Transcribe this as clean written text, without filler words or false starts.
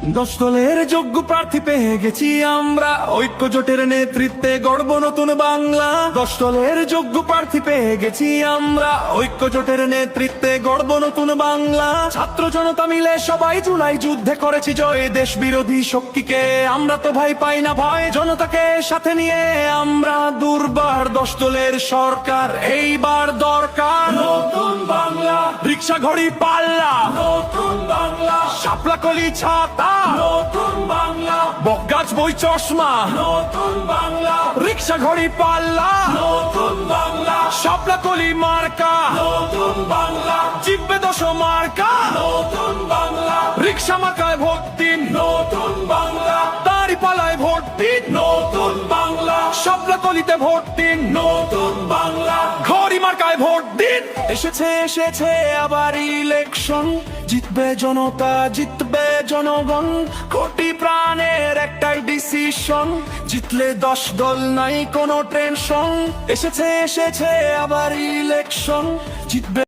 10 দলের যোগ্য প্রার্থী পেয়ে গেছি আমরা, ঐক্য জোটের নেতৃত্বে গড়ব নতুন বাংলা। 10 দলের যোগ্য প্রার্থী পেয়ে গেছি আমরা, ঐক্য জোটের নেতৃত্বে গড়ব নতুন বাংলা। ছাত্র জনতা মিলে সবাই জুলাই যুদ্ধে করেছি জয়, দেশ বিরোধী শক্তিকে আমরা তো ভাই পাই না ভয়। জনতাকে সাথে নিয়ে আমরা দুর্বার, 10 দলের সরকার এইবার দরকার। নতুন বাংলা, রিক্সা ঘড়ি পাল্লা, নতুন বাংলা, শাপলা কলি ছাতা, নতুন বাংলা, বকগাছ বই চশমা, নতুন বাংলা, রিক্সা ঘড়ি পাল্লা, নতুন বাংলা, শাপলা কলি মার্কা, নতুন বাংলা, জিতবে 10 মার্কা, নতুন বাংলা, রিক্সা মার্কায় ভোট দিন, নতুন বাংলা, দাড়ি পালায় ভোট দিন, নতুন বাংলা, শাপলা কলিতে ভোট দিন, নতুন বাংলা, ঘড়ি মার্কায় ভোট দিন। এসেছে আবার ইলেকশন, জিতবে জনতা, জিতবে জনগণ, কোটি প্রাণের একটাই ডিসিশন, জিতলে 10 দল নাই কোনো টেনশন। এসেছে আবার ইলেকশন, জিতবে